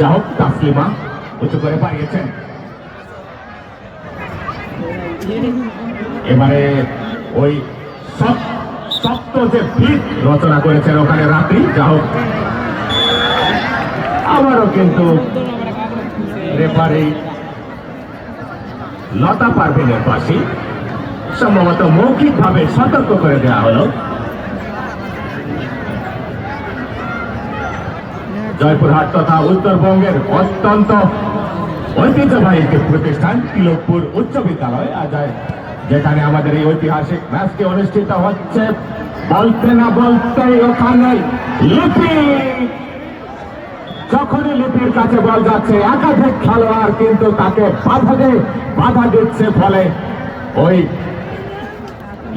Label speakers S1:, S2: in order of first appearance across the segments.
S1: যা হোক তাসলিমা উঁচু করে পাঠিয়েছেন। এবারে ওই শক্ত যে ভিত রচনা করেছেন ওখানে রাত্রি, যা হোক আবারও কিন্তু রেফারি লতা পারভিনের পাশে সম্ভবত মৌখিকভাবে সতর্ক করে দেওয়া হলো। জয়পুরহাট তথা উত্তরবঙ্গের অত্যন্ত ঐতিহ্যবাহী একটি প্রতিষ্ঠান তিলকপুর উচ্চ বিদ্যালয়, যেখানে আমাদের এই ঐতিহাসিক ম্যাচটি অনুষ্ঠিত হচ্ছে। বলতে না বলতে ওখানে লিপি, যখনই লিপির কাছে বল যাচ্ছে একাধিক খেলোয়াড় কিন্তু তাকে বাধা দিচ্ছে, ফলে ওই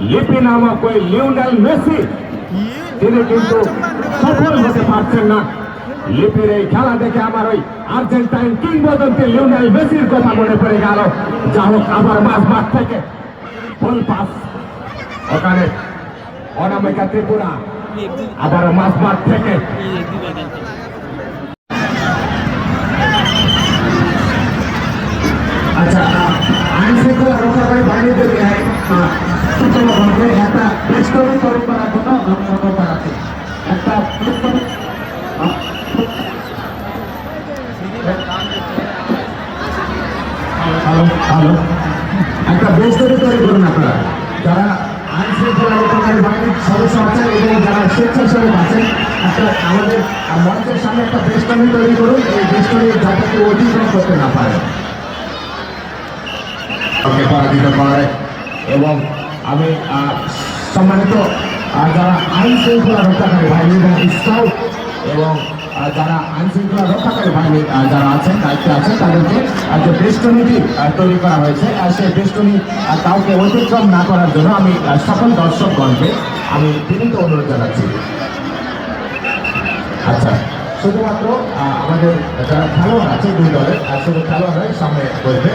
S1: লিপি নামক ওই লিওনেল মেসি তিনি কিন্তু সফল হতে পারছেন না। লিপির এই খেলা দেখে আমার ওই আর্জেন্টাইন কিংবদন্তি লিওনেল মেসির কথা মনে পড়ে গেল। যা হোক আবার মাঠ থেকে ফুল পাস, ওখানে অনামিকা ত্রিপুরা আবার মাঠ থেকে আচ্ছা আইন শৃঙ্খলা রক্ষাকারী বাহিনীদেরকে একটা বেষ্টনী তৈরি করার জন্য আমি অনুরোধ জানাচ্ছি। একটা একটা বেষ্টনী তৈরি করুন আপনারা, যারা আইন শৃঙ্খলা রক্ষাকারী বাহিনীর সদস্য আছেন এবং যারা স্বেচ্ছাসেবক আছেন, একটা আমাদের মঞ্চের সামনে একটা বেষ্টনী তৈরি করুন। এই বেষ্টনী যাতে কেউ অতিক্রম করতে না পারে পরাজিত করে। এবং আমি সম্মানিত যারা আইন শৃঙ্খলা রক্ষাকারী বাহিনী এবং স্কাউট এবং যারা আইন শৃঙ্খলা রক্ষাকারী বাহিনী যারা আছেন দায়িত্বে আছেন তাদেরকে যে বেষ্টনীটি তৈরি করা হয়েছে সেই বেষ্টনী কাউকে অতিক্রম না করার জন্য আমি সকল দর্শকগণকে আমি বিনীত অনুরোধ জানাচ্ছি। আচ্ছা, শুধুমাত্র আমাদের যারা খেলোয়াড় আছে দুই দলের শুধু খেলোয়াড়রাই সামনে বসবে।